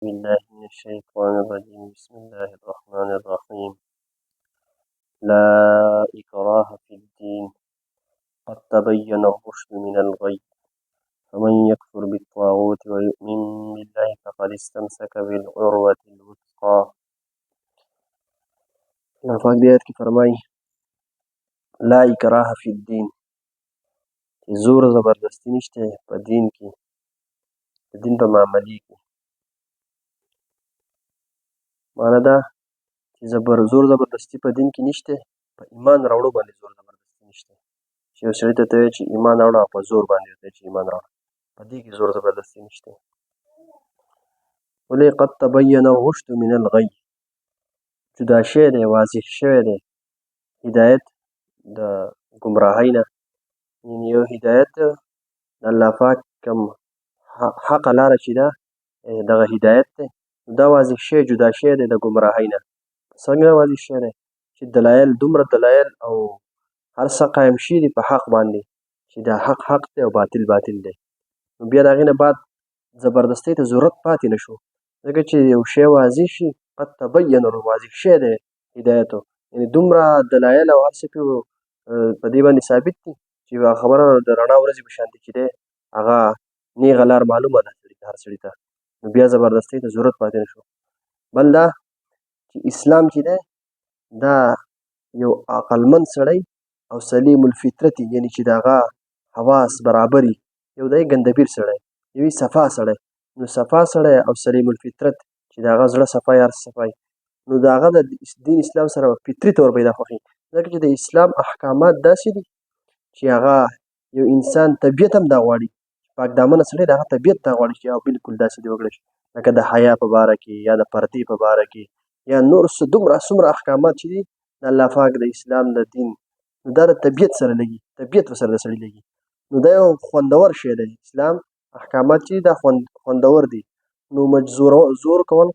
بالله من الشيطان الرجيم بسم الله الرحمن الرحيم لا إكراه في الدين قد تبين الرشد من الغي فمن يكفر بالطاغوت ويؤمن بالله فقد استمسك بالعروة الوثقى نافاق ديت کی فرمائی لا إكراه في الدين زور زبردستی نشته په دین کې د دین په معاملې کې معنا دا چې زور زبردستی په دین کې نشته په ایمان راوړو باندې زور زبردستی نشته چې یو سړي ته ته وایي چې ایمان راوړه په زور باندې ورته چې ایمان راوړه په دې کې زور زبردستی نشته ولې قد تبین الرشد من الغی جدا شوی دی واضح شوی دی هدایت د ګمراهۍ نه یعنې یو هدایت د الله پاک کوم حقه لاره چې ده دغه هدایت دی دا واضح شوی جدا شوی دی د ګمراهۍ نه څنګه واضح شوی دی چې دلایل دومره دلایل او هر څه قایم شوي دي په حق باندې چې دا حق حق دی او باطل باطل دی نو بیا د هغې نه بعد زبردستۍ ته ضرورت پاتې نه شو ځکه چې یو شی واضح شي قد تبین واضح شوی دی هدایتو یعنې دومره دلایل او هر څه پې په دې باندې ثابت دي چې یوه خبره د رڼا ورځې په شانتې چې دی هغه نیغه لار معلومه ده هر سړي ته نو بیا زبردستۍ ته ضرورت پاتې نه شو بل دا چې اسلام چې دی دا یو عقلمند سړی او سلیم الفطرت یعنې چې د هغه حواس برابر یو دی ګندبیر سړی یو صفا سړی نو صفا سړی او سلیم الفطرت چې د هغه زړه صفای هر څه صفای نو د هغه د دین اسلام سره فطري طور پیدا خوښي ځکه چې د اسلام احکامات داسې دي چې هغه یو انسان طبیعت هم دا غواړي پاک دامنه سړی د هغه طبیعت دا غواړي چې بالکل داسې دې وکړی شي لکه د حیا په باره کې یا د پردې په باره کې یا نور څومره احکامات چې دي د الله پاک د اسلام د دین نو دا د طبیعت سره لګي طبیعت ورسره د سړي لګي نو دا یو خوندور شی دی اسلام احکامات چې دا خوندور دي نو زور کول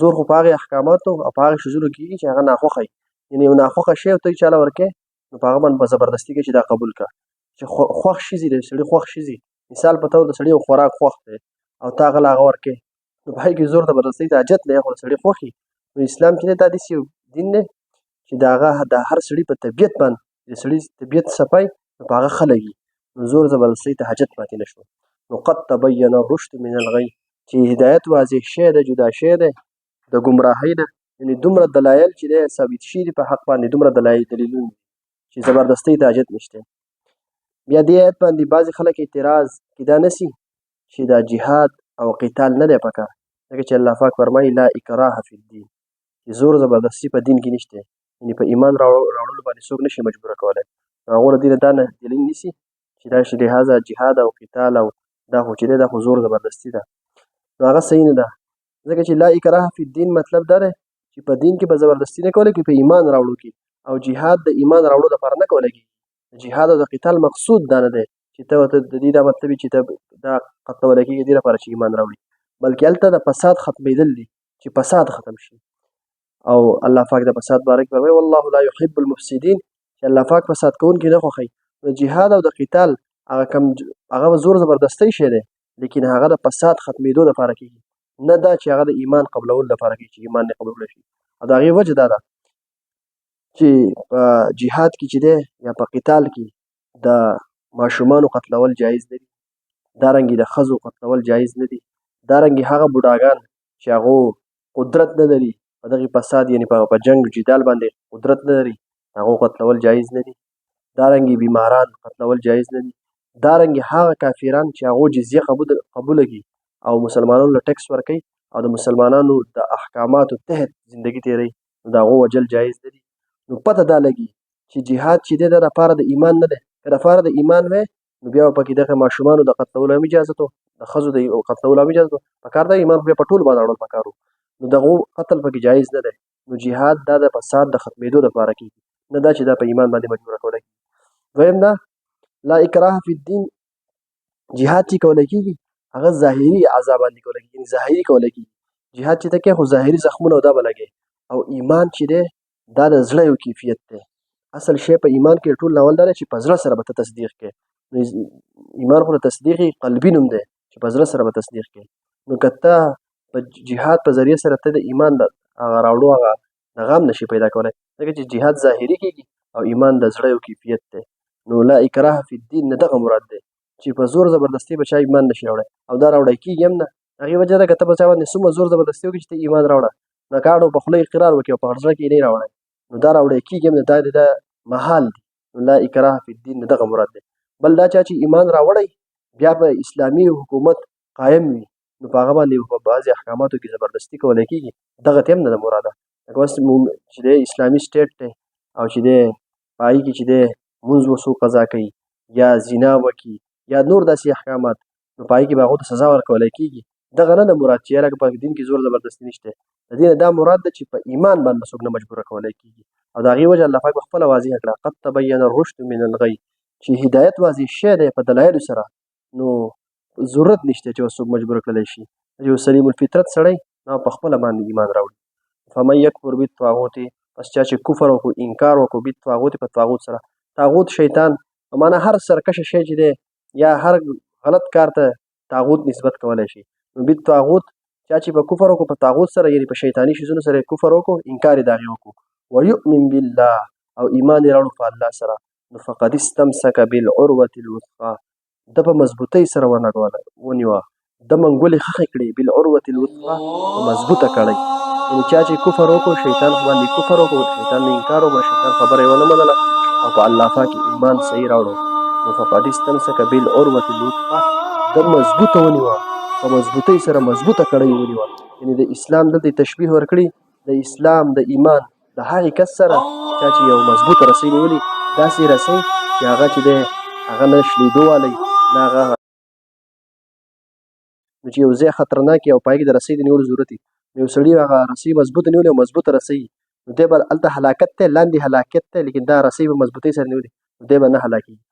زور خو په هغې احکاماتو او په هغې شیزونو کېږي چې هغه ناخوښه وي یعنې یو ناخوښه شی ته یې چاله ورکوې نو په هغه باندې په زبردستي کې چې دا قبول کړه چې خوښ شي د سړي خوښ شي مثال په طور د سړي یو خوراک خوښ دی او تا هغه له هغه ورکوې نو په هغې کې زور زبردستۍ ته حاجت دی خو د سړي خوښ نو اسلام چې دی دا داسې یو دین دی چې د هغه د هر سړي په طبیعت باندې د سړي طبیعت صفای نو په هغه ښه لګي نو زور زبردستۍ ته حاجت پاتې نه شو نو قد تبین الرشد من الغی چې هدایت واضح شوی دی جدا شوی دی د ګمراهۍ نه یعنې دومره دلایل چې دی ثابت شوي دي په حق باندې دومره دلیلونه چې زبردستۍ ته حاجت نشته بیا دې آیت باندې بعضې خلک اعتراض کیدا نسي چې دا جهاد او قتال نه دی پکار ځکه چې الله پاک فرمایي لا اکراه فی الدین چې زور زبردستي په دین کې نشته یعنې په ایمان راوړلو باندې څوک نشي مجبوره کولی نو هغو له دې نه دا نه دلیل نیسي چې دا لحاظه جهاد او قتال او دا خو چې دی دا خو زور زبردستي ده نو هغه صحیح نه ده ځکه چې لا اکراه فی الدین مطلب دا دی چې په دین کې به زبردستي نه کولی کې په ایمان راوړو کې او جهاد د ایمان راوړو لپاره نه کولی کېږي د جهاد او د قتال مقصود دا نه دی چې ته ورته د دې دا مطلب وي چې ته دا قتلولی کېږي دې لپاره چې ایمان راوړي بلکې هلته د فساد ختمېدل دي چې فساد ختم شي او الله پاک د فساد باره کې فرمایي والله لا يحب المفسدین چې الله پاک فساد کوونکي نه خوښوي د جهاد او د قتال هغه زور زبردستی شی دی لیکن هغه د فساد ختمېدو لپاره کېږي نه دا چې هغه د ایمان قبلولو لپاره کېږي چې ایمان نه قبوله شي او د هغې وجه دا ده چې په جهاد کې چې دی یا په قتال کې د ماشومانو قتلول جایز نه دي دارنګې د ښځو قتلول جایز نه دي دارنګې هغه بوډاګان چې هغو قدرت نه لري په دغې فساد یعنې په جنګ جدال باندې قدرت نه لري هغو قتلول جایز نه دي دارنګې بیماران قتلول جایز نه دي دارنګې هغه کافران چې هغو جزیه قبوله کړي او مسلمانانو له ټکس ورکوي او د مسلمانانو د احکاماتو تحت زندگی تېروي نو د هغو وجل جایز نه دي نو پته دا لګي چې جهاد چې دی دا دپاره د ایمان نه دی که دپاره د ایمان وی نو بیا به پکې دغه ماشومانو د قتلولو هم اجازت و د ښځو د قتلولو هم اجازت و پکار ده ایمان خو بیا په ټولو باندې اړول پکار و نو دغو قتل پکې جایز نه دی نو جهاد دا د فساد د ختمېدو دپاره کېږي نه دا چې دا په ایمان باندې مجبوره کولی کېږي دویم دا لا اکراه فی الدین جهاد چې کولی کېږي هغه ظاهري اعضا باندې کولی کېږي یعنې ظاهري کولی کېږي جهاد چې ته کوې خو ظاهري زخمونه او دا به لګې او ایمان چې دی دا د زړه یو کیفیت دی اصل شی په ایمان کې ټول اول دا دی چې په زړه سره به ته تصدیق کوې نو ایمان خو د تصدیق قلبي نوم دی چې په زړه سره به تصدیق کوې نو که ته په جهاد په ذریعه سره ته د ایمان د هغه راوړو هغه هغه هم نشي پیدا کولی، ځکه چې جهاد ظاهري کېږي او ایمان د زړه یو کیفیت دی. نو لا اکراه فی الدین نه دغه مراد دی چې په زور زبردستي به چا ایمان نشي راوړی، او دا راوړی کېږي هم نه. هغې وجه ده که ته په چا باندې څومره زور زبردستي وکړي چې ته ایمان راوړه، نکاړو په خوله اقرار وکړي او په زړه کې یې نه راوړی، نو دا راوړی کېږي هم نه، دا د محال دی. نو لا اکراه فی الدین نه دغه مراد دی. بل دا چا چې ایمان راوړی بیا په اسلامي حکومت قایم وي، نو په هغه باندې په بعضې احکاماتو کې زبردستي کولی کېږي، دغه ته هم نه ده مراده. لکه اوس چې دی اسلامي سټیټ دی او چې دی په هغې کې چې دی مونځ څوک قضا کوي یا زنا وکړي یا نور داسې احکامات، نو په هغې کې به هغو ته سزا ورکولی کېږي. دغه نه ده مراد چې یاره په دین کې زور زبردستي نشته. د دې نه دا مراد ده چې په ایمان باندې څوک نه مجبوره کولی کېږي. او د هغې وجه الله پاک پخپله واضحه کړه قد تبین الرشد من الغی، چې هدایت واضح شوی دی په دلایلو سره، نو ضرورت نشته چې څوک مجبوره کړلی شي. یو سلیم الفطرت سړی نو پخپله باندې ایمان راوړي. فمن یکفر بالطاغوت، پس چا چې کفر وکړو انکار وکړو بالطاغوت په طاغوت سره، طاغوت شیطان په معنا هر سرکشه شی چې دی یا هر غلط کار ته طاغوت نسبت کولی شي. نو بالطاغوت چا چې په کفر وکړو په طاغوت سره، یعنې په شیطاني شیزونو سره کفر وکړو انکار یې د هغې وکړو، ویؤمن بالله او ایمان یې راوړو په الله سره، نو فقد استمسک بالعروة الوثقی، ده په مضبوطۍ سره ونیوه، ده منګولې خښې کړې بالعروة الوثقی په مضبوطه کړۍ. یعنې چا چې کفر وکړو شیطان باندې کفر وکړو، شیطان نه انکار وکړو، شیطان خبره یې ونه منله او په الله پاک ایمان صحیح راوړو، نو فقد استمسک بالعروة الوثقی، ده مضبوطه ونیوه، په مضبوطۍ سره مضبوطه کړۍ ونیوه. یعنې د اسلام دلته تشبیه ورکړي د اسلام د ایمان د هغې کس سره چا چې یو مضبوطه رسۍ نیولې، داسې رسۍ چې هغه چې دی هغه نه شلېدو والی نه هغه، نو چې یو ځای خطرناک او په هغې کې د رسۍ د نیولو ضرورت وي، یو سړي هغه رسۍ مضبوطه نیولې او مضبوطه رسۍ، نو دی به هلته هلاکت دی، لاندې هلاکت دی، لیکن دا رسۍ به مضبوطۍ سره نیولې، نو دی به نه هلاکېږي.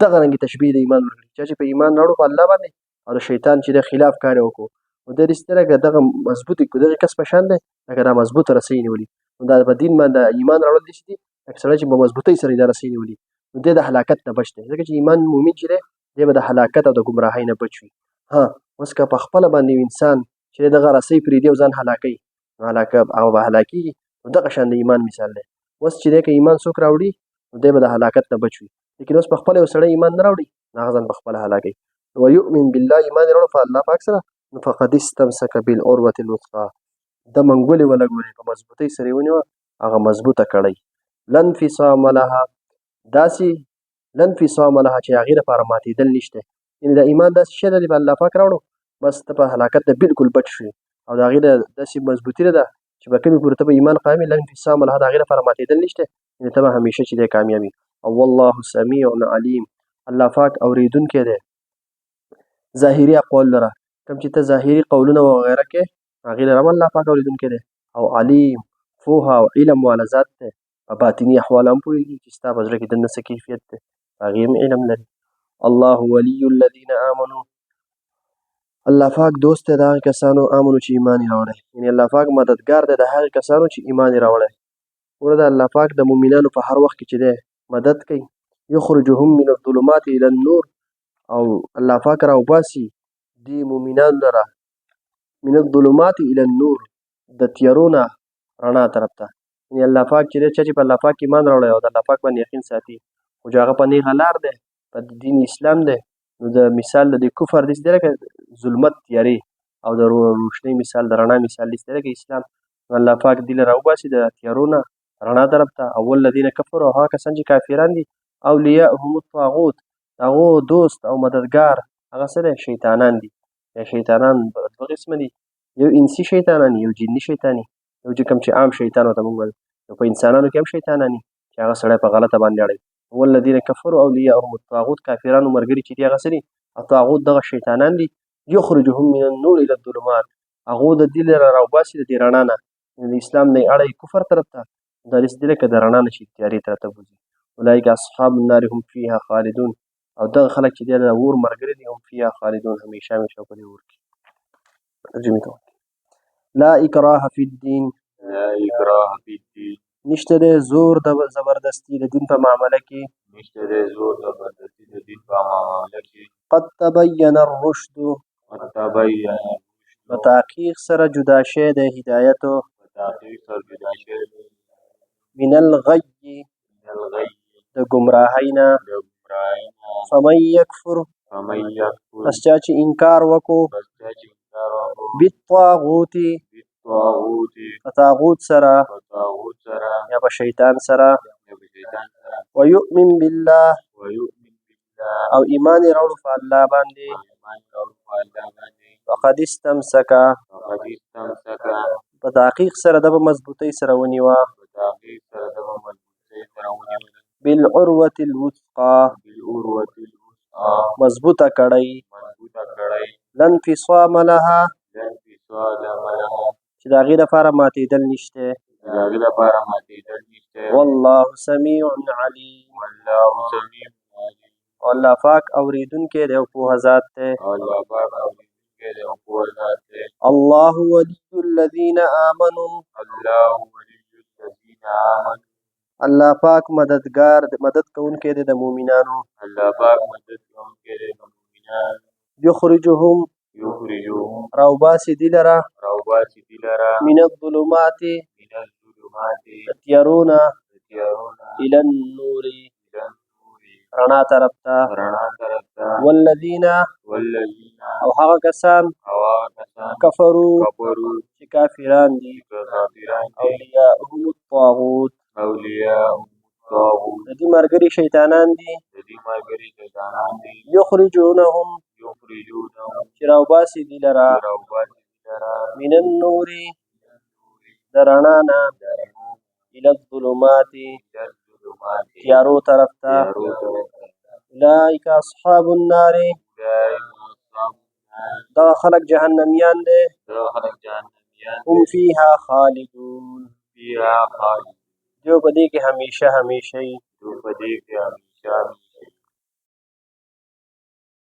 دغه رنګې تشبیه د ایمان ورکړي، چا چې په ایمان راوړو په الله باندې او د شیطان چې د خلاف کار یې وکړو، نو دی داسې دی لکه دغه مضبوطې دغې کس په شان دی لکه دا مضبوطه رسۍ نیولي. نو دا په دین باندې ایمان راوړل داسې دي لکه سړی چې په مضبوطۍ سره یې دا رسۍ نیولي، نو دی د هلاکت نه بچ دی، ځکه چې ایمان مؤمن چې دی دی به د هلاکت او د ګمراهۍ نه بچ وي. ها اوس که په خپله باندې یو انسان چې دغه رسۍ پرېږدي او ځان هلاکوي، نو هغه به هلاکېږي، نو دغه شان د ایمان مثال دی. اوس چې دی که ایمان څوک راوړي نو دی به د هلاکت نه بچ وي، لیکن اوس په خپله یو سړی ایمان نه راوړي نو هغه ځان په خپله هلاکوي. ویؤمن بالله ایمان یې راوړو په الله پاک سره، نو فقد استمسک بالعروة الوثقی، ده منګولې ولګولې په مضبوطۍ سره یې ونیوه هغه مضبوطه کړۍ. لا انفصام لها، داسې لا انفصام لها چې هغې لپاره ماتېدل نشته. یعنې د ایمان داسې شی ده چې په الله پاک راوړو بس ته په هلاکت نه بالکل بچ شوې، او د هغې داسې مضبوطي ده چې په کومې پورې ته به ایمان قایم وي، لا انفصام لها د هغې لپاره ماتېدل نشته، یعنې ته به همیشه چې دی کامیاب وي. او والله سمیع علیم، الله پاک اورېدونکی دی ظاهري اقوال لره، کوم چې ته ظاهري قولونه وغیره کې هغې لره هم الله پاک اورېدونکی دی، او علیم پوهه او علم والا ذات دی، په باطني احوالو هم پوهېږي چې ستا په زړه کې دننه څه کیفیت دی، په هغې هم علم لري. الله ولی الذین آمنو، الله پاک دوست دی د هغې کسانو آمنو چې ایمان یې راوړی، یعنې الله پاک مددګار دی د هغې کسانو چې ایمان یې راوړی. وګوره د الله پاک د مؤمنانو په هر وخت کې چې دی مدد کوي، یخرجهم من الظلمات الى النور، او الله پاک راوباسي دې مؤمنانو لره من الظلمات الى النور، د تیارو نه رڼا طرف ته. یعنې الله پاک چې دی چا چې په الله پاک ایمان راوړی او د الله پاک باندې یقین ساتي، خو چې هغه په نیغه لار دی په دین اسلام دی، نو د مثال د دې کفر داسې دی لکه ظلمت تیارې، او د روشنۍ مثال د رڼا مثال داسې دی لکه اسلام. نو الله پاک دې له راوباسي د تیارو نه رڼا طرف ته. او والذین کفروا، او هغه کسان چې کافران دي، اولیاءهم الطاغوت، هغو دوست او مددګار هغه څه دی شیطانان دي. یا شیطانان دوه قسمه دي، یو انسي شیطانان یو جني شیطاني. یو چې کوم چې عام شیطان ورته موږ وایو، نو په انسانانو کې هم شیطانان دي چې هغه سړی په غلطه باندې اړوي. والذین کفروا اولیاءهم الطاغوت، کافرانو ملګري چې دي هغه څه دي الطاغوت، دغه شیطانان دي. یخرجهم من النور الى الظلمات، هغو د دې لره راوباسي د دې رڼا نه، د اسلام نه یې اړوي کفر طرف ته، دا داسې دی لکه د رڼا نه چې تیارې طرف ته بوځي. اولئک اصحاب النار هم فیها خالدون، او دغه خلک چې دی د اور ملګري دي هم فیها خالدون، همیشه همیشه په دې اور کې. ترجمې کوم لا اکراه فی الدین، لا اکراه فی الدین، نشته دی زور د زبردستی د دین په معامله کې، نشته دی زور زبردستی د دین په معامله کې. قد تبین الرشد، قد تبین الرشد، په تحقیق سره جدا شوی دی هدایتو من الغی د ګمراهۍ نه فمن یکفر پس چا چې انکار وکړو بالطاغوت په طاغوت سره یا په شیطان سره ویؤمن بالله او ایمان یې راوړو په الله باندې فقد استمسک په تحقیق سره د به مضبوطۍ سره ونیوه بالعروة الوثقا مضبوطه کړۍ لا انفصام لها چې د هغې لپاره ماتېدل نشته والله سمیع علیم الله پاک اوریدونکی دی او پوهه ذات دی الله ولی الذین آمنوا الله پاک مدد کوونکی دی د مؤمنانو یخرجهم راوباسي دی لره من الظلمات تیارونه الى النور رڼا طرف ته والذین او هغه کسان کفروا چې کافران دي اولیاءهم الطاغوت د دې ملګري شیطانان دي یخرجونهم چې راوباسي دي لره من النور د رڼا نه الى الظلمات تیارو طرف ته اولئک اصحاب النار دغه خلک جهنمیان دي هم فیها خالدون دیو په دې کې همیشه وي